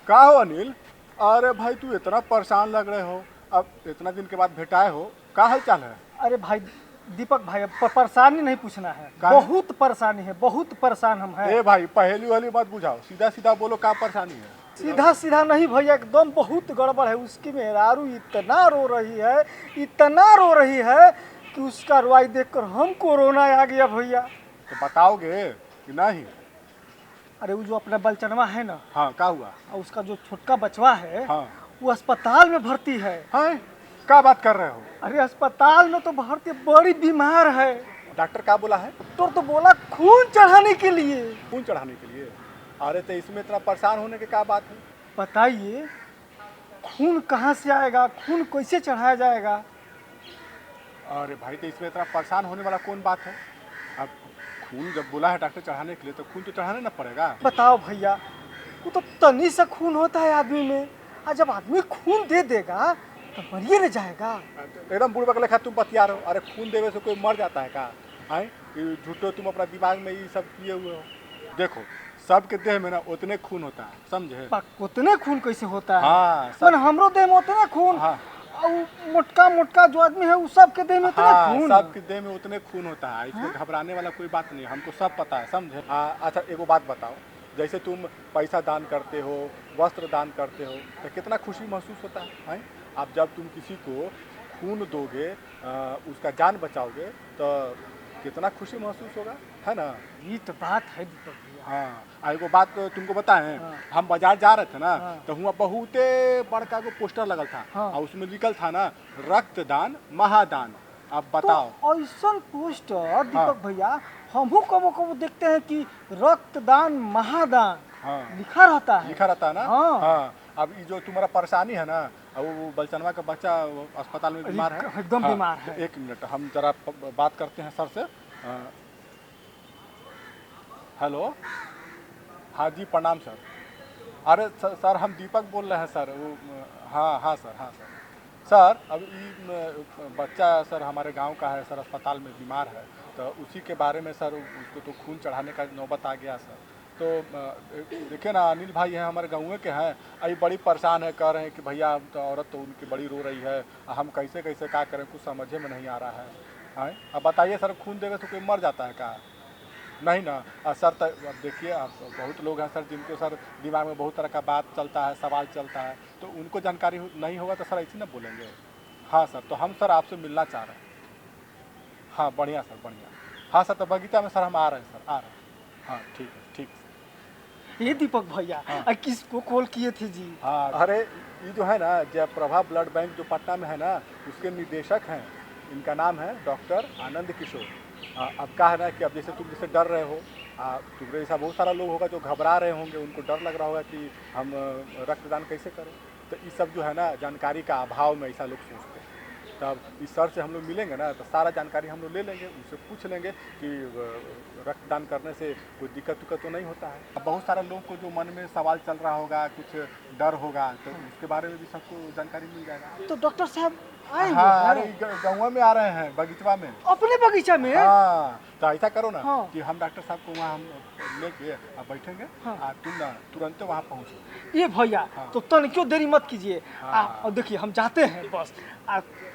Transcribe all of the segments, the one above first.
का हो अनिल? अरे भाई तू इतना परेशान लग रहे हो, अब इतना दिन के बाद भेटाए हो, का हाल चाल है? अरे भाई दीपक भाई, अब परेशानी नहीं पूछना है। काहे? बहुत परेशानी है, बहुत परेशान हम हैं। ए भाई पहेली वाली मत बुझाओ, सीधा सीधा बोलो का परेशानी है? सीधा सीधा नहीं भैया, एकदम बहुत गड़बड़ है। उसकी मेहरारू इतना रो रही है, इतना रो रही है कि उसका रुआई देखकर हम कोरोना आ गया भैया। तो बताओगे कि नहीं? अरे वो जो अपना बलचनवा है ना, हाँ, का हुआ? और उसका जो छोटका बचवा है, हाँ वो अस्पताल में भर्ती है। हाँ, का बात कर रहे हो? अरे अस्पताल में तो भर्ती, बड़ी बीमार है। डॉक्टर का बोला है? तो बोला खून चढ़ाने के लिए। खून चढ़ाने के लिए? अरे तो इसमें इतना परेशान होने की क्या बात है? बताइए, खून कहाँ से आएगा, खून कैसे चढ़ाया जाएगा? अरे भाई तो इसमें इतना परेशान होने वाला कौन बात है? अब खून जब बोला है डॉक्टर चढ़ाने के लिए तो खून तो चढ़ाना ना पड़ेगा। बताओ भैया, वो तो तनी सा खून होता है आदमी में, और जब आदमी खून दे देगा तो मरिए न जाएगा। एकदम बुढ़ बकले खा तुम बतिया रहे हो। अरे खून देवे से कोई मर जाता है का? है झूठो तुम अपना दिमाग में ये सब किए हुए हो। देखो सबके देह में ना उतने खून होता है, समझे? उतने खून कैसे होता है? हाँ मन हमरो देह में उतना खून। हाँ और मोटका मोटका जो आदमी है, वो सबके देह में उतना हाँ, खून। सबके देह में उतने खून होता है, इसमें घबराने वाला कोई बात नहीं, हमको सब पता है, समझे? अच्छा एगो बात बताओ, जैसे तुम पैसा दान करते हो, वस्त्र दान करते हो, तो कितना खुशी महसूस होता है? अब जब तुम किसी को खून दोगे, उसका जान बचाओगे, तो कितना खुशी महसूस होगा, है ना? ये तो बात है दीपक भैया। हाँ, एगो बात तो तुमको बताएं। हाँ। हम बाजार जा रहे थे ना, हाँ। तो हुआ बहुते बड़का को पोस्टर लगल था। हाँ। और उसमें लिखल था ना, रक्तदान महादान। अब बताओ। तो ऐसा पोस्टर दीपक भैया हमहू कबो कबो देखते हैं कि रक्तदान महादान हाँ, लिखा रहता है। लिखा रहता है ना। हाँ। हाँ। अब ये जो तुम्हारा परेशानी है ना, अब वो बलचनवा का बच्चा वो अस्पताल में बीमार है, एकदम हाँ, बीमार है। तो एक मिनट हम जरा बात करते हैं सर से। हेलो, हाँ जी प्रणाम सर। अरे सर हम दीपक बोल रहे हैं सर, वो हाँ हाँ सर, हाँ सर। सर अब ये बच्चा सर हमारे गांव का है सर, अस्पताल में बीमार है, तो उसी के बारे में सर उसको तो खून चढ़ाने का नौबत आ गया सर। तो देखिए ना, अनिल भाई हैं हमारे गाँव के हैं, अभी बड़ी परेशान है, कह रहे हैं कि भैया तो औरत तो उनकी बड़ी रो रही है, हम कैसे कैसे क्या करें, कुछ समझे में नहीं आ रहा है। अब बताइए सर, खून देवे से कोई मर जाता है क्या? नहीं ना। सर अब देखिए, आप बहुत लोग हैं सर जिनको सर दिमाग में बहुत तरह का बात चलता है, सवाल चलता है, तो उनको जानकारी नहीं होगा तो सर ऐसे ना बोलेंगे। हाँ सर, तो हम सर आपसे मिलना चाह रहे हैं। हाँ बढ़िया सर, बढ़िया। हाँ सर, तो बगीचा में सर हम आ रहे हैं सर, आ रहे हैं। हाँ ठीक है, ठीक है। ये दीपक भैया, हाँ। किसको कॉल किए थे जी? हाँ, अरे ये जो है ना जयप्रभा ब्लड बैंक जो पटना में है ना, उसके निदेशक हैं, इनका नाम है डॉक्टर आनंद किशोर। अब क्या है ना कि अब जैसे तुम जैसे डर रहे हो, तुम्हारे जैसा बहुत सारा लोग होगा जो घबरा रहे होंगे, उनको डर लग रहा होगा कि हम रक्तदान कैसे करें, तो ये सब जो है ना जानकारी का अभाव में ऐसा लोग सोचते हैं। तब इस सर से हम लोग मिलेंगे ना, तो सारा जानकारी हम लोग ले लेंगे, उनसे पूछ लेंगे कि रक्तदान करने से कोई दिक्कत उक्कत तो नहीं होता है। अब बहुत सारे लोग को जो मन में सवाल चल रहा होगा, कुछ डर होगा, तो उसके बारे में भी सबको जानकारी मिल जाएगा। तो डॉक्टर साहब आएंगे? हाँ, अरे गाँव में आ रहे हैं, बगीचवा में। अपने बगीचा में? हाँ, तो ऐसा करो ना, हाँ। कि हम डॉक्टर साहब को वहाँ हम लेके बैठेंगे, हाँ। तुम ना तुरंत वहाँ पहुँचो। ये भैया, हाँ। तो तनिको देरी मत कीजिए। हाँ। और देखिए हम जाते हैं बस,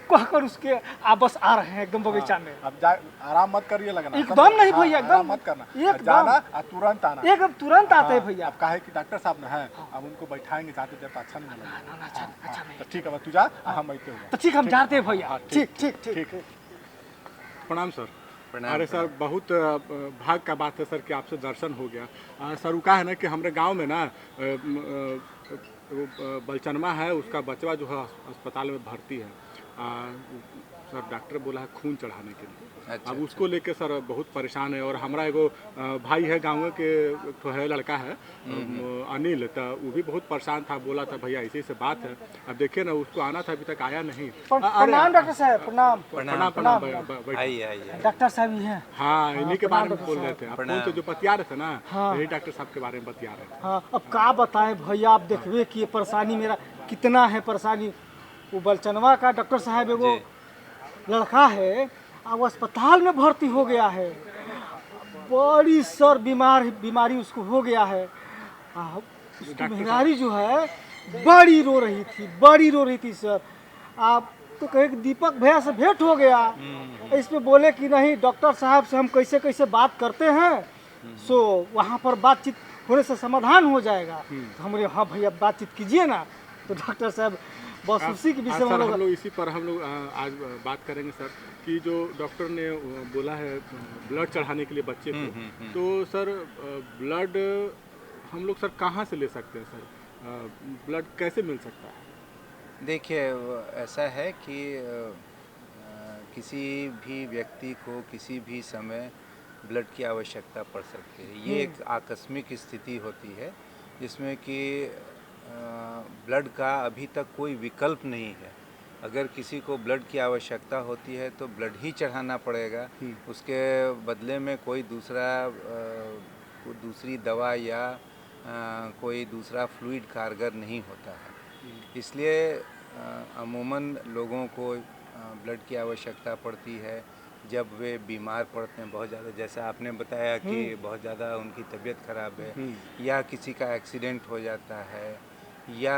कहकर उसके आप बस आ रहे हैं एकदम बगीचा में। अब जा, आराम मत करिए लगना। एकदम नहीं भैया, आराम एकदम मत करना, एकदम। जाना और तुरंत आना। एकदम तुरंत आते हैं भैया। अब काहे कि डॉक्टर साहब ना है, अब उनको बैठाएंगे जाते जाते, अच्छा नहीं लगेगा। ना, अच्छा नहीं। तो ठीक है, तू जा, हम बैठते हुए। तो ठीक, हम जाते हैं भैया। हाँ, ठीक ठीक ठीक। ठीक है। प्रणाम सर। प्रणाम। अरे सर, बहुत भाग का बात है सर कि आपसे दर्शन हो गया। सर वो क्या है ना कि हमारे गांव में ना वो बलचनवा है, उसका बचवा जो है अस्पताल में भर्ती है। सर डॉक्टर बोला है खून चढ़ाने के लिए। अच्छा, अब उसको लेके सर बहुत परेशान है, और हमारा एगो भाई है गांव के, तो है लड़का है अनिल, तो वो भी बहुत परेशान था, बोला था भैया ऐसी से बात है। अब देखिए ना, उसको आना था, अभी तक आया नहीं। प्रणाम डॉक्टर साहब, प्रणाम। प्रणाम प्रणाम। आइए आइए। डॉक्टर साहब ही हैं? हाँ, इन्हीं के बारे में प्रणाम बोल रहे थे। आप फोन से जो बतिया रहे थे ना, हाँ। यही डॉक्टर साहब के बारे में बतिया रहे थे। हाँ, अब क्या बताएं भैया, आप देखिए कि ये परेशानी मेरा कितना है परेशानी। वो बलचनवा का डॉक्टर साहब एगो लड़का है, अब अस्पताल में भर्ती हो गया है, बड़ी सर बीमारी उसको हो गया है। उसकी मेहरारी जो है बड़ी रो रही थी, बड़ी रो रही थी सर। आप तो कहे कि दीपक भैया से भेंट हो गया, इस पे बोले कि नहीं डॉक्टर साहब से हम कैसे कैसे बात करते हैं, सो वहाँ पर बातचीत होने से समाधान हो जाएगा। तो हम बोले हाँ भैया बातचीत कीजिए ना। तो डॉक्टर साहब बस उसी के विषय में सर हम हम लोग लोग इसी पर हम लोग आज बात करेंगे सर कि जो डॉक्टर ने बोला है ब्लड चढ़ाने के लिए बच्चे को, तो सर ब्लड हम लोग सर कहाँ से ले सकते हैं सर, ब्लड कैसे मिल सकता है? देखिए ऐसा है कि किसी भी व्यक्ति को किसी भी समय ब्लड की आवश्यकता पड़ सकती है। ये एक आकस्मिक स्थिति होती है जिसमें कि ब्लड का अभी तक कोई विकल्प नहीं है। अगर किसी को ब्लड की आवश्यकता होती है तो ब्लड ही चढ़ाना पड़ेगा, उसके बदले में कोई दूसरी दवा या कोई दूसरा फ्लूइड कारगर नहीं होता है। इसलिए अमूमन लोगों को ब्लड की आवश्यकता पड़ती है जब वे बीमार पड़ते हैं बहुत ज़्यादा, जैसा आपने बताया कि बहुत ज़्यादा उनकी तबीयत ख़राब है या किसी का एक्सीडेंट हो जाता है या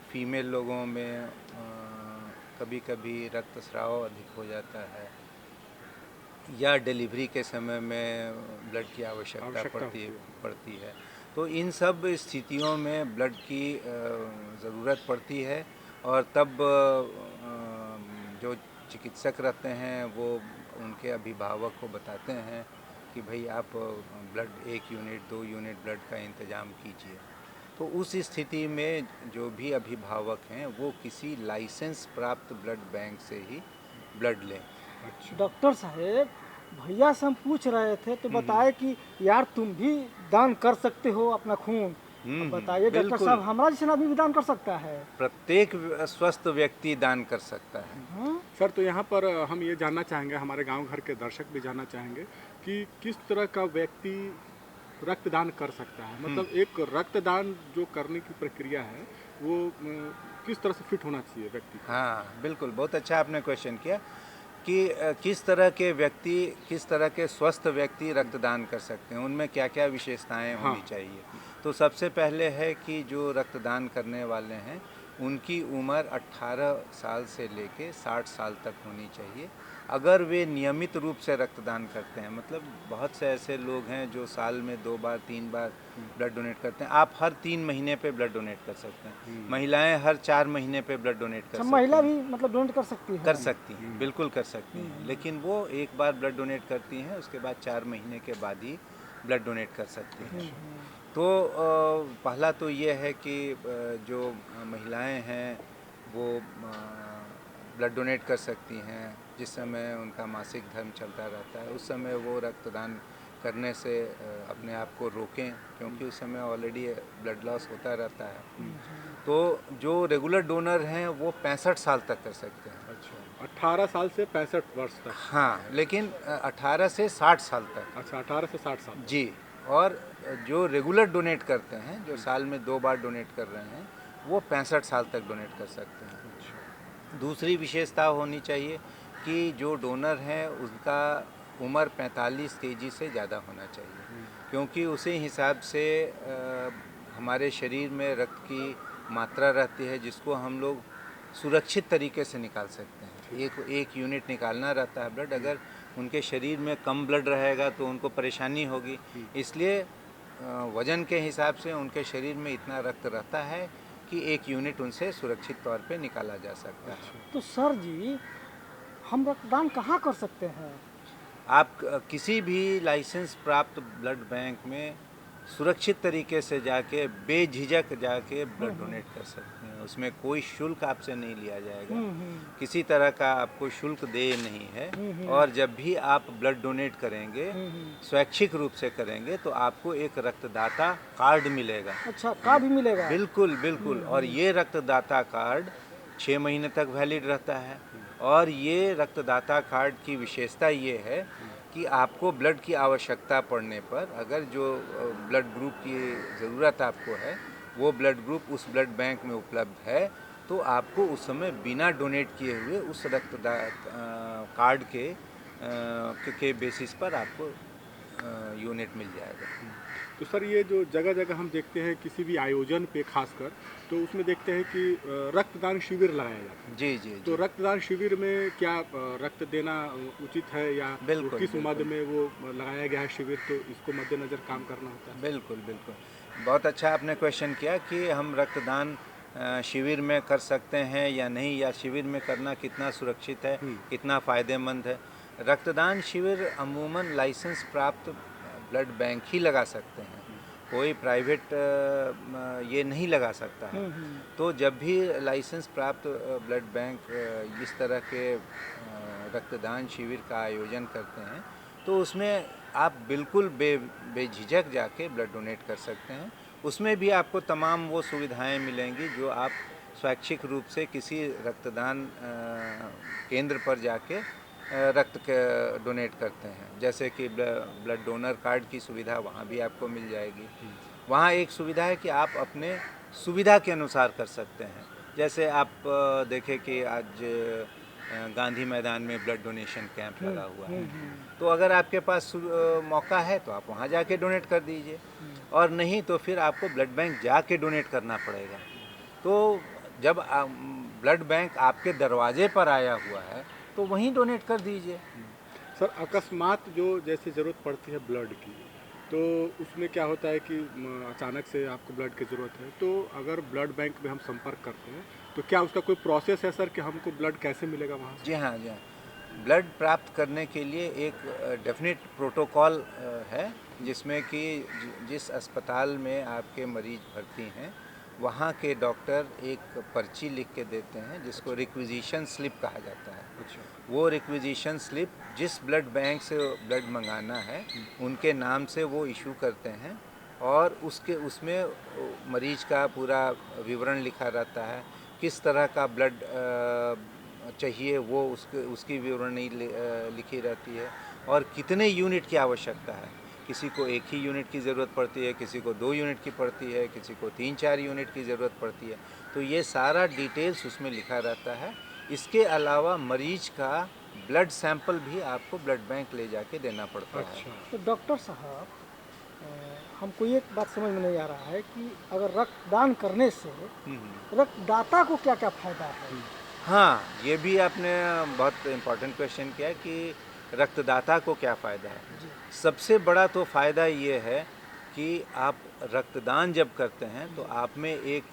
फीमेल लोगों में कभी कभी रक्तस्राव अधिक हो जाता है या डिलीवरी के समय में ब्लड की आवश्यकता पड़ती है। तो इन सब स्थितियों में ब्लड की ज़रूरत पड़ती है और तब जो चिकित्सक रहते हैं वो उनके अभिभावक को बताते हैं कि भाई आप ब्लड 1 यूनिट 2 यूनिट ब्लड का इंतज़ाम कीजिए। तो उस स्थिति में जो भी अभिभावक हैं वो किसी लाइसेंस प्राप्त ब्लड बैंक से ही ब्लड लें। डॉक्टर साहेब भैया से हम पूछ रहे थे तो बताए कि यार तुम भी दान कर सकते हो अपना खून। बताइए डॉक्टर साहब हमारा जैसे आदमी भी दान कर सकता है? प्रत्येक स्वस्थ व्यक्ति दान कर सकता है। सर तो यहाँ पर हम ये जानना चाहेंगे, हमारे गांव घर के दर्शक भी जानना चाहेंगे कि किस तरह का व्यक्ति रक्तदान कर सकता है, मतलब एक रक्तदान जो करने की प्रक्रिया है वो किस तरह से फिट होना चाहिए व्यक्ति को? हाँ बिल्कुल, बहुत अच्छा आपने क्वेश्चन किया कि किस तरह के व्यक्ति, किस तरह के स्वस्थ व्यक्ति रक्तदान कर सकते हैं, उनमें क्या क्या विशेषताएं होनी चाहिए। तो सबसे पहले है कि जो रक्तदान करने वाले हैं उनकी उम्र 18 साल से लेके 60 साल तक होनी चाहिए। अगर वे नियमित रूप से रक्तदान करते हैं, मतलब बहुत से ऐसे लोग हैं जो साल में 2 बार 3 बार ब्लड डोनेट करते हैं। आप हर 3 महीने पे ब्लड डोनेट कर सकते हैं, महिलाएं हर 4 महीने पे ब्लड डोनेट कर सकती हैं। महिला भी मतलब डोनेट कर सकती है? कर सकती हैं, बिल्कुल कर सकती हैं, लेकिन वो एक बार ब्लड डोनेट करती हैं उसके बाद 4 महीने के बाद ही ब्लड डोनेट कर सकती हैं। तो पहला तो ये है कि जो महिलाएं हैं वो ब्लड डोनेट कर सकती हैं जिस समय उनका मासिक धर्म चलता रहता है। उस समय वो रक्तदान करने से अपने आप को रोकें, क्योंकि उस समय ऑलरेडी ब्लड लॉस होता रहता है। तो जो रेगुलर डोनर हैं वो 65 साल तक कर सकते हैं। अच्छा, 18 साल से 65 वर्ष तक? हाँ, लेकिन 18 से 60 साल तक। अच्छा, 18 से 60 साल जी। और जो रेगुलर डोनेट करते हैं, जो साल में 2 बार डोनेट कर रहे हैं, वो 65 साल तक डोनेट कर सकते हैं। दूसरी विशेषता होनी चाहिए कि जो डोनर है उसका उम्र 45 केजी से ज़्यादा होना चाहिए, क्योंकि उसी हिसाब से हमारे शरीर में रक्त की मात्रा रहती है जिसको हम लोग सुरक्षित तरीके से निकाल सकते हैं। एक यूनिट निकालना रहता है ब्लड, अगर उनके शरीर में कम ब्लड रहेगा तो उनको परेशानी होगी। इसलिए वज़न के हिसाब से उनके शरीर में इतना रक्त रहता है कि 1 यूनिट उनसे सुरक्षित तौर पे निकाला जा सकता है। तो सर जी हम रक्तदान कहाँ कर सकते हैं? आप किसी भी लाइसेंस प्राप्त ब्लड बैंक में सुरक्षित तरीके से जाके बेझिझक जाके ब्लड डोनेट कर सकते हैं। उसमें कोई शुल्क आपसे नहीं लिया जाएगा, किसी तरह का आपको शुल्क देय नहीं है। और जब भी आप ब्लड डोनेट करेंगे स्वैच्छिक रूप से करेंगे तो आपको एक रक्तदाता कार्ड मिलेगा। अच्छा, कार्ड भी मिलेगा? बिल्कुल बिल्कुल। और ये रक्तदाता कार्ड 6 महीने तक वैलिड रहता है। और ये रक्तदाता कार्ड की विशेषता ये है कि आपको ब्लड की आवश्यकता पड़ने पर, अगर जो ब्लड ग्रुप की ज़रूरत आपको है वो ब्लड ग्रुप उस ब्लड बैंक में उपलब्ध है, तो आपको उस समय बिना डोनेट किए हुए उस कार्ड के बेसिस पर आपको यूनिट मिल जाएगा। तो सर ये जो जगह जगह हम देखते हैं किसी भी आयोजन पे खासकर, तो उसमें देखते हैं कि रक्तदान शिविर लगाया जाता है। जी जी तो जी, रक्तदान शिविर में क्या रक्त देना उचित है, या बिल्कुल, किस मद बिल्कुल। में वो लगाया गया है शिविर, तो इसको मद्देनजर काम करना होता है? बिल्कुल बिल्कुल, बहुत अच्छा आपने क्वेश्चन किया कि हम रक्तदान शिविर में कर सकते हैं या नहीं, या शिविर में करना कितना सुरक्षित है, कितना फ़ायदेमंद है। रक्तदान शिविर अमूमन लाइसेंस प्राप्त ब्लड बैंक ही लगा सकते हैं, कोई प्राइवेट ये नहीं लगा सकता है। तो जब भी लाइसेंस प्राप्त ब्लड बैंक इस तरह के रक्तदान शिविर का आयोजन करते हैं, तो उसमें आप बिल्कुल बेझिझक जाके ब्लड डोनेट कर सकते हैं। उसमें भी आपको तमाम वो सुविधाएं मिलेंगी जो आप स्वैच्छिक रूप से किसी रक्तदान केंद्र पर जाके डोनेट करते हैं। जैसे कि ब्लड डोनर कार्ड की सुविधा वहाँ भी आपको मिल जाएगी। वहाँ एक सुविधा है कि आप अपने सुविधा के अनुसार कर सकते हैं। जैसे आप देखें कि आज गांधी मैदान में ब्लड डोनेशन कैंप लगा हुआ है, तो अगर आपके पास मौका है तो आप वहाँ जाके डोनेट कर दीजिए, और नहीं तो फिर आपको ब्लड बैंक जाके डोनेट करना पड़ेगा। तो जब ब्लड बैंक आपके दरवाजे पर आया हुआ है तो वहीं डोनेट कर दीजिए। सर अकस्मात जो जैसे ज़रूरत पड़ती है ब्लड की, तो उसमें क्या होता है कि अचानक से आपको ब्लड की ज़रूरत है, तो अगर ब्लड बैंक में हम संपर्क करते हैं तो क्या उसका कोई प्रोसेस है सर कि हमको ब्लड कैसे मिलेगा वहाँ से? जी हाँ, जी हाँ। ब्लड प्राप्त करने के लिए एक डेफिनेट प्रोटोकॉल है, जिसमें कि जिस अस्पताल में आपके मरीज भर्ती हैं वहाँ के डॉक्टर एक पर्ची लिख के देते हैं जिसको रिक्विजिशन स्लिप कहा जाता है। अच्छा। वो रिक्विजिशन स्लिप जिस ब्लड बैंक से ब्लड मंगाना है उनके नाम से वो इशू करते हैं, और उसमें मरीज का पूरा विवरण लिखा रहता है, किस तरह का ब्लड चाहिए वो उसकी विवरणी लिखी रहती है, और कितने यूनिट की आवश्यकता है। किसी को एक ही यूनिट की ज़रूरत पड़ती है, किसी को 2 यूनिट की पड़ती है, किसी को 3-4 यूनिट की ज़रूरत पड़ती है। तो ये सारा डिटेल्स उसमें लिखा रहता है। इसके अलावा मरीज का ब्लड सैंपल भी आपको ब्लड बैंक ले जाके देना पड़ता है। अच्छा। तो डॉक्टर साहब, हमको ये बात समझ में नहीं आ रहा है कि अगर रक्तदान करने से रक्तदाता को क्या क्या फायदा है? हाँ, ये भी आपने बहुत इम्पोर्टेंट क्वेश्चन किया है कि रक्तदाता को क्या फ़ायदा है। सबसे बड़ा तो फ़ायदा ये है कि आप रक्तदान जब करते हैं तो आप में एक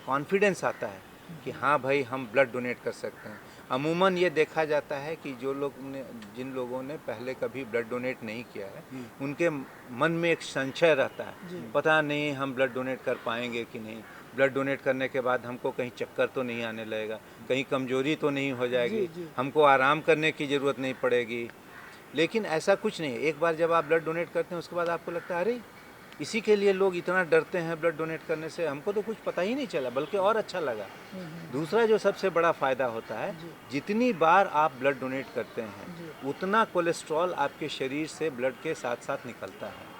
कॉन्फिडेंस आता है कि हाँ भाई हम ब्लड डोनेट कर सकते हैं। अमूमन ये देखा जाता है कि जिन लोगों ने पहले कभी ब्लड डोनेट नहीं किया है उनके मन में एक संशय रहता है, पता नहीं हम ब्लड डोनेट कर पाएंगे कि नहीं, ब्लड डोनेट करने के बाद हमको कहीं चक्कर तो नहीं आने लगेगा, कहीं कमजोरी तो नहीं हो जाएगी, हमको आराम करने की ज़रूरत नहीं पड़ेगी। लेकिन ऐसा कुछ नहीं है। एक बार जब आप ब्लड डोनेट करते हैं उसके बाद आपको लगता है अरे इसी के लिए लोग इतना डरते हैं ब्लड डोनेट करने से, हमको तो कुछ पता ही नहीं चला बल्कि और अच्छा लगा। दूसरा जो सबसे बड़ा फ़ायदा होता है, जितनी बार आप ब्लड डोनेट करते हैं उतना कोलेस्ट्रॉल आपके शरीर से ब्लड के साथ साथ निकलता है,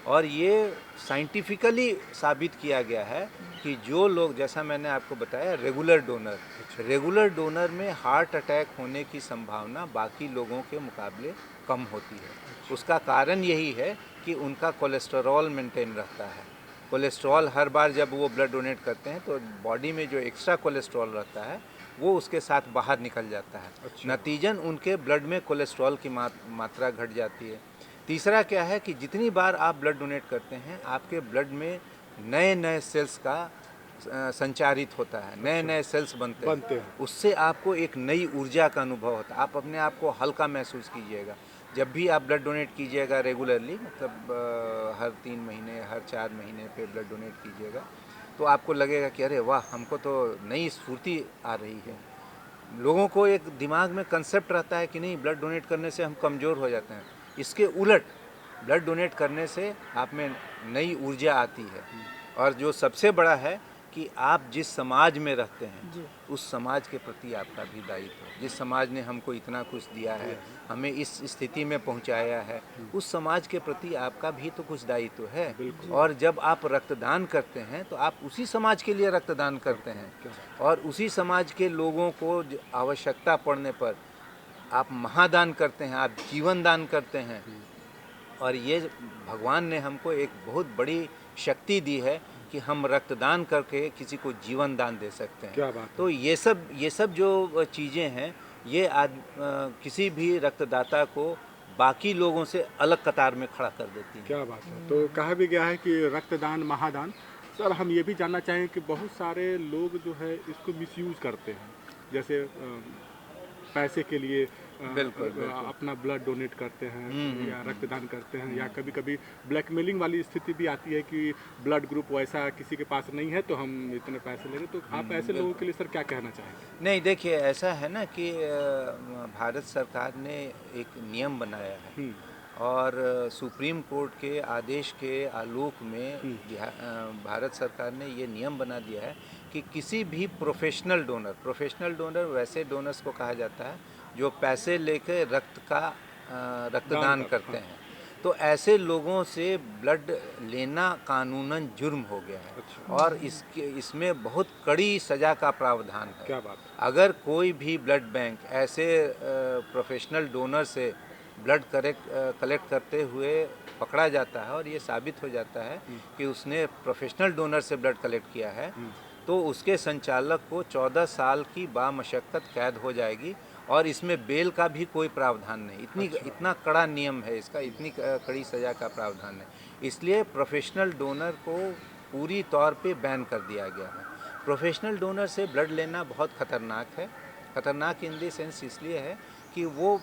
और ये साइंटिफिकली साबित किया गया है कि जो लोग, जैसा मैंने आपको बताया, रेगुलर डोनर में हार्ट अटैक होने की संभावना बाकी लोगों के मुकाबले कम होती है। उसका कारण यही है कि उनका कोलेस्टेरॉल मेंटेन रहता है। कोलेस्ट्रॉल हर बार जब वो ब्लड डोनेट करते हैं तो बॉडी में जो एक्स्ट्रा कोलेस्ट्रॉल रहता है वो उसके साथ बाहर निकल जाता है। नतीजन उनके ब्लड में कोलेस्ट्रॉल की मात्रा घट जाती है। तीसरा क्या है कि जितनी बार आप ब्लड डोनेट करते हैं आपके ब्लड में नए नए सेल्स का संचारित होता है, नए नए सेल्स बनते हैं। उससे आपको एक नई ऊर्जा का अनुभव होता है, आप अपने आप को हल्का महसूस कीजिएगा। जब भी आप ब्लड डोनेट कीजिएगा रेगुलरली, मतलब हर 3 महीने, हर 4 महीने पे ब्लड डोनेट कीजिएगा, तो आपको लगेगा कि अरे वाह, हमको तो नई स्फूर्ति आ रही है। लोगों को एक दिमाग में कंसेप्ट रहता है कि नहीं, ब्लड डोनेट करने से हम कमज़ोर हो जाते हैं। इसके उलट ब्लड डोनेट करने से आप में नई ऊर्जा आती है। और जो सबसे बड़ा है कि आप जिस समाज में रहते हैं उस समाज के प्रति आपका भी दायित्व है। जिस समाज ने हमको इतना कुछ दिया है, हमें इस स्थिति में पहुंचाया है, उस समाज के प्रति आपका भी तो कुछ दायित्व है। और जब आप रक्तदान करते हैं तो आप उसी समाज के लिए रक्तदान करते हैं, और उसी समाज के लोगों को आवश्यकता पड़ने पर आप महादान करते हैं, आप जीवन दान करते हैं। और ये भगवान ने हमको एक बहुत बड़ी शक्ति दी है कि हम रक्तदान करके किसी को जीवन दान दे सकते हैं। क्या बात है। तो ये सब जो चीज़ें हैं ये किसी भी रक्तदाता को बाकी लोगों से अलग कतार में खड़ा कर देती हैं। क्या बात है। तो कहा भी गया है कि रक्तदान महादान। सर हम ये भी जानना चाहेंगे कि बहुत सारे लोग जो है इसको मिसयूज़ करते हैं, जैसे पैसे के लिए बिल्कुल। अपना ब्लड डोनेट करते हैं या रक्तदान करते हैं, या कभी कभी ब्लैकमेलिंग वाली स्थिति भी आती है कि ब्लड ग्रुप वैसा किसी के पास नहीं है तो हम इतने पैसे ले रहे। तो आप ऐसे लोगों के लिए सर क्या कहना चाहेंगे? नहीं, देखिए ऐसा है ना कि भारत सरकार ने एक नियम बनाया है और सुप्रीम कोर्ट के आदेश के आलोक में भारत सरकार ने ये नियम बना दिया है कि किसी भी प्रोफेशनल डोनर वैसे डोनर्स को कहा जाता है जो पैसे लेकर रक्तदान करते हैं। तो ऐसे लोगों से ब्लड लेना कानूनन जुर्म हो गया है। अच्छा। और इसमें बहुत कड़ी सज़ा का प्रावधान है। क्या बात है। अगर कोई भी ब्लड बैंक ऐसे प्रोफेशनल डोनर से ब्लड कलेक्ट करते हुए पकड़ा जाता है और ये साबित हो जाता है कि उसने प्रोफेशनल डोनर से ब्लड कलेक्ट किया है, तो उसके संचालक को 14 साल की बामशक्कत कैद हो जाएगी और इसमें बेल का भी कोई प्रावधान नहीं। इतना कड़ा नियम है इसका, इतनी कड़ी सज़ा का प्रावधान है। इसलिए प्रोफेशनल डोनर को पूरी तौर पे बैन कर दिया गया है। प्रोफेशनल डोनर से ब्लड लेना बहुत ख़तरनाक है। ख़तरनाक इन द सेंस इसलिए है कि वो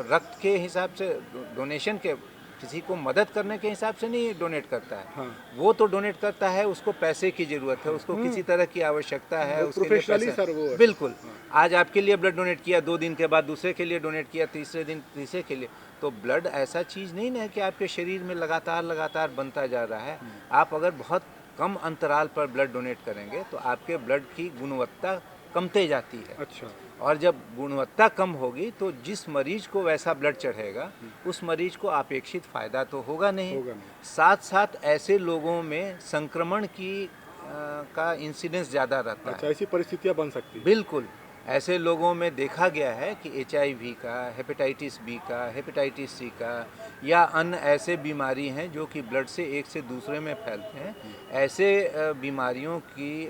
रक्त के हिसाब से डोनेशन के किसी को मदद करने के हिसाब से नहीं डोनेट करता है। हाँ। वो तो डोनेट करता है, उसको पैसे की ज़रूरत है, उसको किसी तरह की आवश्यकता है, उसके लिए प्रोफेशनली पैसा। सर वो है। बिल्कुल। आज आपके लिए ब्लड डोनेट किया, 2 दिन के बाद दूसरे के लिए डोनेट किया, तीसरे दिन तीसरे के लिए। तो ब्लड ऐसा चीज़ नहीं ना है कि आपके शरीर में लगातार बनता जा रहा है। आप अगर बहुत कम अंतराल पर ब्लड डोनेट करेंगे तो आपके ब्लड की गुणवत्ता कमते जाती है। अच्छा। और जब गुणवत्ता कम होगी तो जिस मरीज को वैसा ब्लड चढ़ेगा उस मरीज को अपेक्षित फ़ायदा तो होगा नहीं। साथ साथ ऐसे लोगों में संक्रमण का इंसिडेंस ज़्यादा रहता है। अच्छा, ऐसी परिस्थितियाँ बन सकती है। बिल्कुल। ऐसे लोगों में देखा गया है कि HIV का, हेपेटाइटिस बी का, हेपेटाइटिस सी का या अन्य ऐसे बीमारी हैं जो कि ब्लड से एक से दूसरे में फैलते हैं। ऐसे बीमारियों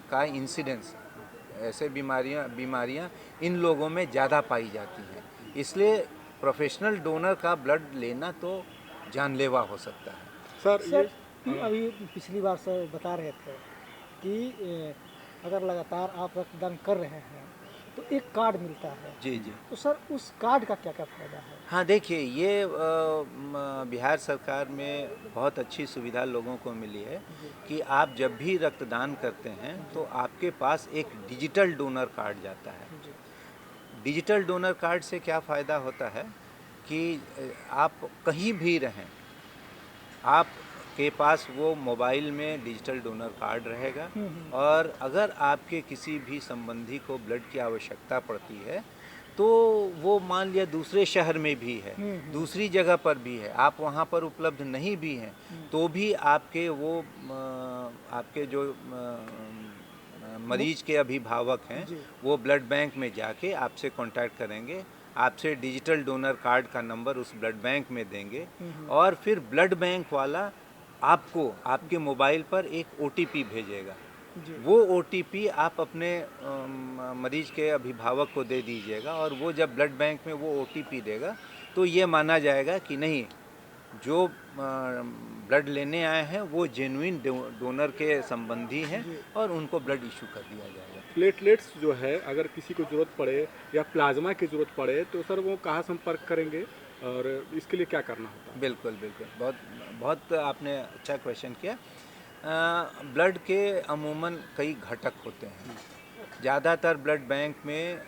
का इंसिडेंस, ऐसे बीमारियां इन लोगों में ज़्यादा पाई जाती हैं। इसलिए प्रोफेशनल डोनर का ब्लड लेना तो जानलेवा हो सकता है। सर अभी पिछली बार सर बता रहे थे कि अगर लगातार आप रक्तदान कर रहे हैं तो एक कार्ड मिलता है। जी। तो सर उस कार्ड का क्या क्या फायदा है? हाँ, देखिए ये बिहार सरकार में बहुत अच्छी सुविधा लोगों को मिली है कि आप जब भी रक्तदान करते हैं तो आपके पास एक डिजिटल डोनर कार्ड जाता है। डिजिटल डोनर कार्ड से क्या फ़ायदा होता है कि आप कहीं भी रहें, आपके पास वो मोबाइल में डिजिटल डोनर कार्ड रहेगा और अगर आपके किसी भी संबंधी को ब्लड की आवश्यकता पड़ती है तो वो मान लिया दूसरे शहर में भी है, दूसरी जगह पर भी है, आप वहाँ पर उपलब्ध नहीं भी हैं, तो भी आपके जो मरीज के अभिभावक हैं वो ब्लड बैंक में जाके आपसे कांटेक्ट करेंगे, आपसे डिजिटल डोनर कार्ड का नंबर उस ब्लड बैंक में देंगे और फिर ब्लड बैंक वाला आपको आपके मोबाइल पर एक OTP भेजेगा। वो OTP आप अपने मरीज के अभिभावक को दे दीजिएगा और वो जब ब्लड बैंक में वो OTP देगा तो ये माना जाएगा कि नहीं, जो ब्लड लेने आए हैं वो जेन्युइन डोनर के संबंधी हैं और उनको ब्लड इशू कर दिया जाएगा। प्लेटलेट्स जो है अगर किसी को ज़रूरत पड़े या प्लाज्मा की ज़रूरत पड़े तो सर वो कहाँ संपर्क करेंगे और इसके लिए क्या करना होता है? बिल्कुल, बहुत आपने अच्छा क्वेश्चन किया। ब्लड के अमूमन कई घटक होते हैं। ज़्यादातर ब्लड बैंक में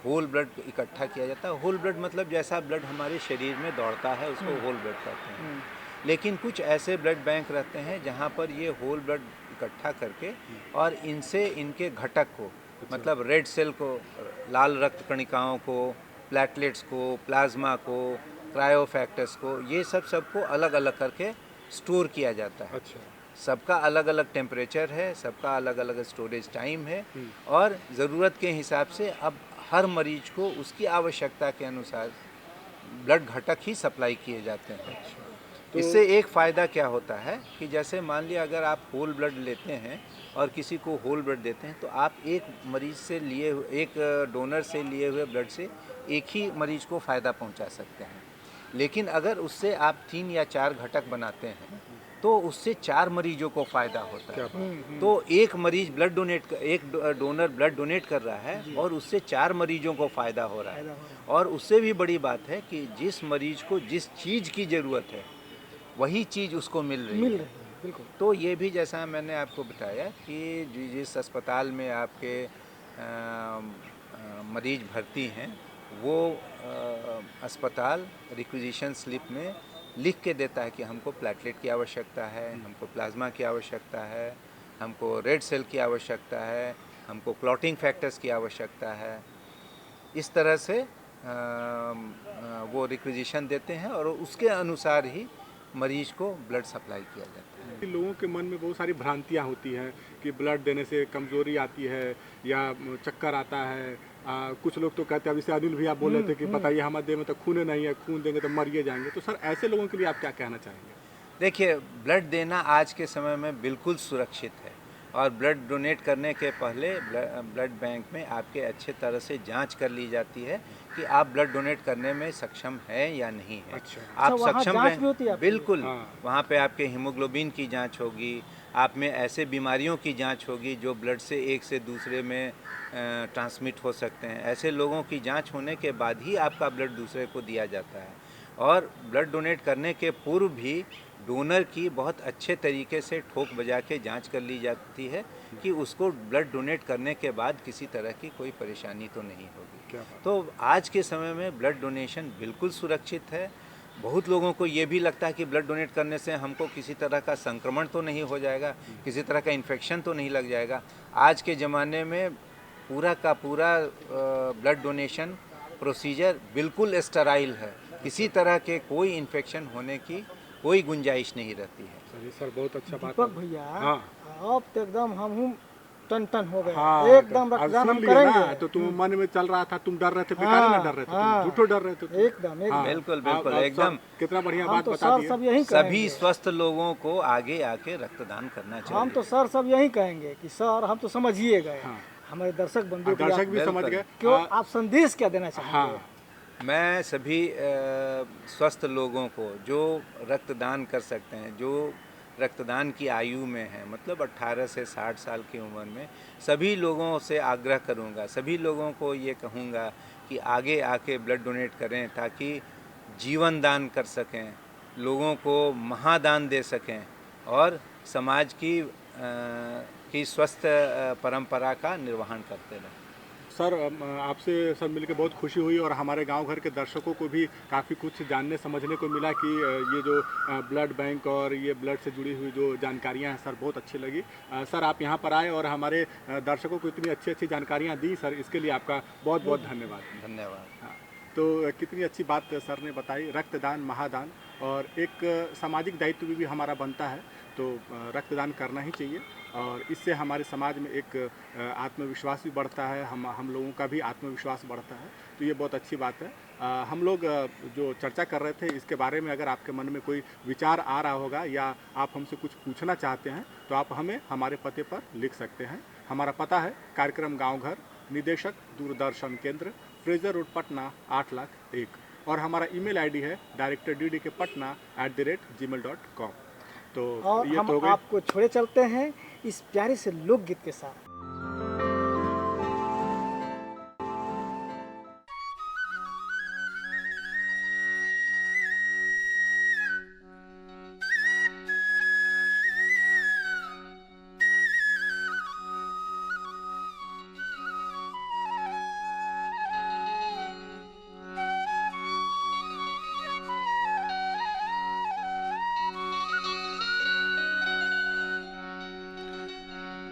होल ब्लड इकट्ठा किया जाता है। होल ब्लड मतलब जैसा ब्लड हमारे शरीर में दौड़ता है उसको होल ब्लड कहते हैं। लेकिन कुछ ऐसे ब्लड बैंक रहते हैं जहाँ पर ये होल ब्लड इकट्ठा करके और इनसे इनके घटक को मतलब रेड सेल को, लाल रक्त कणिकाओं को, प्लेटलेट्स को, प्लाज्मा को, क्रायोफैक्टर्स को, ये सबको अलग अलग करके स्टोर किया जाता है। अच्छा। सबका अलग अलग टेम्परेचर है, सबका अलग अलग स्टोरेज टाइम है और ज़रूरत के हिसाब से अब हर मरीज को उसकी आवश्यकता के अनुसार ब्लड घटक ही सप्लाई किए जाते हैं। इससे एक फ़ायदा क्या होता है कि जैसे मान लिया अगर आप होल ब्लड लेते हैं और किसी को होल ब्लड देते हैं तो आप एक मरीज से लिए एक डोनर से लिए हुए ब्लड से एक ही मरीज को फ़ायदा पहुंचा सकते हैं। लेकिन अगर उससे आप 3 या 4 घटक बनाते हैं तो उससे 4 मरीजों को फ़ायदा होता है। तो एक मरीज एक डोनर ब्लड डोनेट कर रहा है और उससे 4 मरीजों को फ़ायदा हो रहा है। और उससे भी बड़ी बात है कि जिस मरीज को जिस चीज़ की ज़रूरत है वही चीज़ उसको मिल रही है। बिल्कुल। तो ये भी जैसा मैंने आपको बताया कि जिस अस्पताल में आपके मरीज भर्ती हैं वो अस्पताल रिक्विजिशन स्लिप में लिख के देता है कि हमको प्लेटलेट की आवश्यकता है, हमको प्लाज्मा की आवश्यकता है, हमको रेड सेल की आवश्यकता है, हमको क्लॉटिंग फैक्टर्स की आवश्यकता है। इस तरह से वो रिक्विजिशन देते हैं और उसके अनुसार ही मरीज को ब्लड सप्लाई किया जाता है। लोगों के मन में बहुत सारी भ्रांतियां होती हैं कि ब्लड देने से कमजोरी आती है या चक्कर आता है। कुछ लोग तो कहते हैं, अभी से अनिल भी आप बोल रहे थे कि बताइए हमारे देह में तो खून नहीं है, खून देंगे तो मरिए जाएंगे। तो सर ऐसे लोगों के लिए आप क्या कहना चाहेंगे? देखिए, ब्लड देना आज के समय में बिल्कुल सुरक्षित है और ब्लड डोनेट करने के पहले ब्लड बैंक में आपके अच्छे तरह से जांच कर ली जाती है कि आप ब्लड डोनेट करने में सक्षम है या नहीं है। अच्छा। आप वहाँ सक्षम जांच भी होती है हैं, आपकी? बिल्कुल। हाँ। वहाँ पे आपके हीमोग्लोबिन की जांच होगी, आप में ऐसे बीमारियों की जांच होगी जो ब्लड से एक से दूसरे में ट्रांसमिट हो सकते हैं। ऐसे लोगों की जांच होने के बाद ही आपका ब्लड दूसरे को दिया जाता है। और ब्लड डोनेट करने के पूर्व भी डोनर की बहुत अच्छे तरीके से ठोक बजा के जांच कर ली जाती है कि उसको ब्लड डोनेट करने के बाद किसी तरह की कोई परेशानी तो नहीं होगी। तो आज के समय में ब्लड डोनेशन बिल्कुल सुरक्षित है। बहुत लोगों को ये भी लगता है कि ब्लड डोनेट करने से हमको किसी तरह का संक्रमण तो नहीं हो जाएगा, किसी तरह का इन्फेक्शन तो नहीं लग जाएगा। आज के ज़माने में पूरा का पूरा ब्लड डोनेशन प्रोसीजर बिल्कुल स्टेराइल है, किसी तरह के कोई इन्फेक्शन होने की कोई गुंजाइश नहीं रहती है। चलिए सर, बहुत अच्छा बात दीपक है। भैया, हाँ। अब तो एकदम हम टन हो गए। हाँ, एकदम अब रक्तदान सुन हम लिए ना, करेंगे। तो तुम मन में चल रहा था, तुम डर रहे थे, बेकार ना डर रहे थे, हाँ, तुम झूठो डर रहे थे तुम। एकदम हाँ, बिल्कुल, बिल्कुल, अब एकदम। सब कितना बढ़िया हम बात तो बता सर दी सब है। यही सभी कहेंगे। स्वस्थ लोगों को आगे आके रक्तदान करना चाहिए। हम तो सर सब यही कहेंगे कि सर हम तो समझिए गए। हाँ। हमारे दर्शक बंधु को दर्शक आप- भी समझ गए। क्यों आप संदेश क्या देना चाहेंगे? हाँ, मैं सभी स्वस्थ लोगों को जो रक्तदान कर सकते हैं, जो रक्तदान की आयु में है, मतलब 18 से 60 साल की उम्र में, सभी लोगों से आग्रह करूंगा, सभी लोगों को ये कहूँगा कि आगे आके ब्लड डोनेट करें ताकि जीवन दान कर सकें, लोगों को महादान दे सकें और समाज की स्वस्थ परंपरा का निर्वहन करते रहें। सर आपसे सर मिलकर बहुत खुशी हुई और हमारे गांव घर के दर्शकों को भी काफ़ी कुछ जानने समझने को मिला कि ये जो ब्लड बैंक और ये ब्लड से जुड़ी हुई जो जानकारियां हैं सर बहुत अच्छी लगी। सर आप यहां पर आए और हमारे दर्शकों को इतनी अच्छी अच्छी जानकारियां दी सर, इसके लिए आपका बहुत बहुत धन्यवाद। धन्यवाद। हाँ, तो कितनी अच्छी बात सर ने बताई, रक्तदान महादान और एक सामाजिक दायित्व भी हमारा बनता है, तो रक्तदान करना ही चाहिए और इससे हमारे समाज में एक आत्मविश्वास भी बढ़ता है, हम लोगों का भी आत्मविश्वास बढ़ता है, तो ये बहुत अच्छी बात है। हम लोग जो चर्चा कर रहे थे इसके बारे में अगर आपके मन में कोई विचार आ रहा होगा या आप हमसे कुछ पूछना चाहते हैं तो आप हमें हमारे पते पर लिख सकते हैं। हमारा पता है कार्यक्रम गाँव घर, निदेशक दूरदर्शन केंद्र, फ्रेजर रोड पटना 8,01,000 और हमारा ईमेल आईडी है directorddkpatna@gmail.com। तो और ये हम तो हो गई। आपको छोड़े चलते हैं इस प्यारे से लोकगीत के साथ।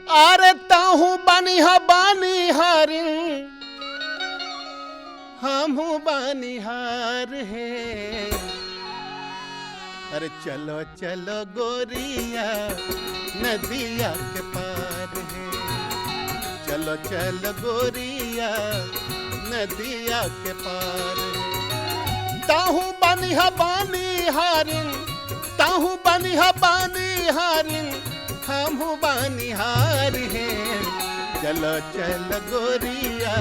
अरे ताहू बानी हारिन हमहू बानिहार है। अरे चलो चलो गोरिया नदिया के पार है, चलो चलो गोरिया नदिया के पार है। ताहू बानी हारिन ताहू बनिहा बानिहारिन हमहू बानिहार हैं। चलो चल गोरिया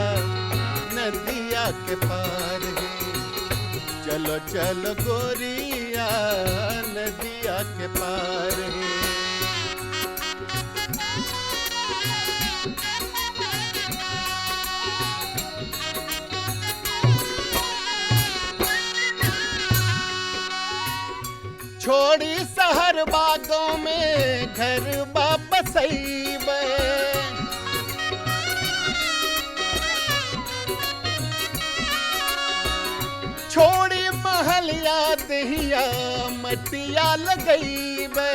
नदिया के पार है। चलो चल गोरिया नदिया के पार है। छोड़ी शहर बागों में घर वापस आईबे। छोड़ी महलिया दहिया मटिया लगईबे।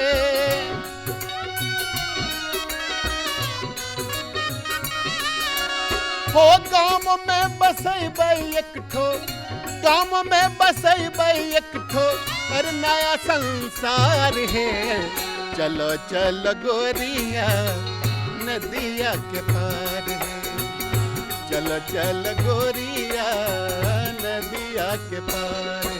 हो गाँव में बसैबे एक ठो, गाँव में बसैबे एक ठो और नया संसार है। चलो चल गोरिया नदिया के पार है। चलो चल गोरिया नदिया के पार है।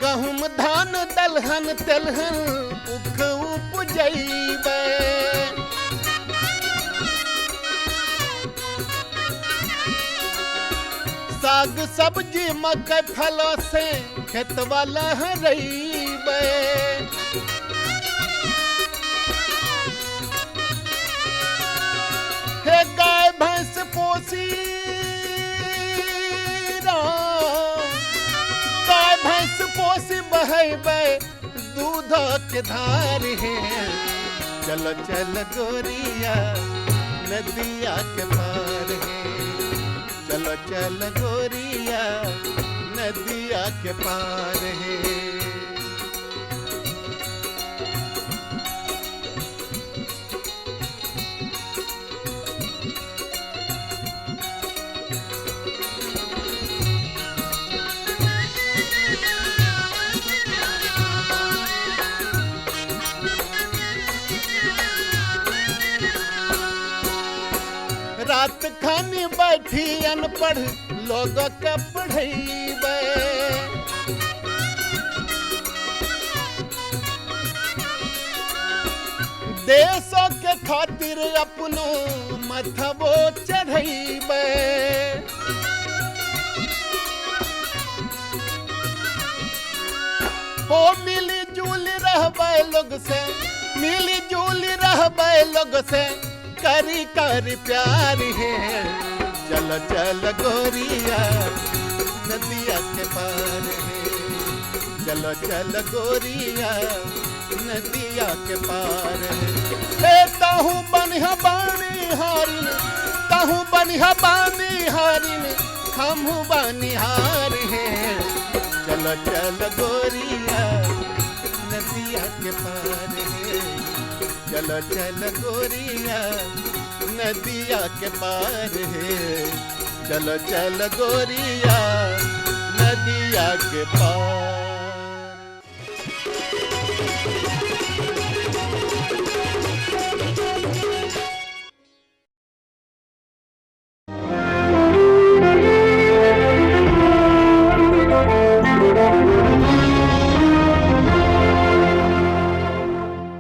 गहुम धान दलहन तेलहन उख उपजैबे। साग सब्जी मकई फलों से खेतवा लहरैबे। हे गाय भैंस पोसी पोसी बहैबे दूध के धार है। चलो चल गोरिया नदिया के पार है। चलो चल गोरिया नदिया के पार है। रात खानी बैठी अनपढ़ लोग के पढ़ैबे। देशों के खातिर अपनो मथबो चढ़ैबे। हो मिली जुली रहबे लोग से, मिली जुली रहबे लोग से करी करी प्यार है। चलो चल गोरिया नदिया के पार है। चलो चल गोरिया नदिया के पार है। हे ताहू बनिहा बानिहारिन, ताहू बनिहा बानिहारिन हमहू बानिहार हैं। चलो चल गोरिया नदिया के पार है। चलो चल गोरिया नदिया के पार है। चलो चल गोरिया नदिया के पार।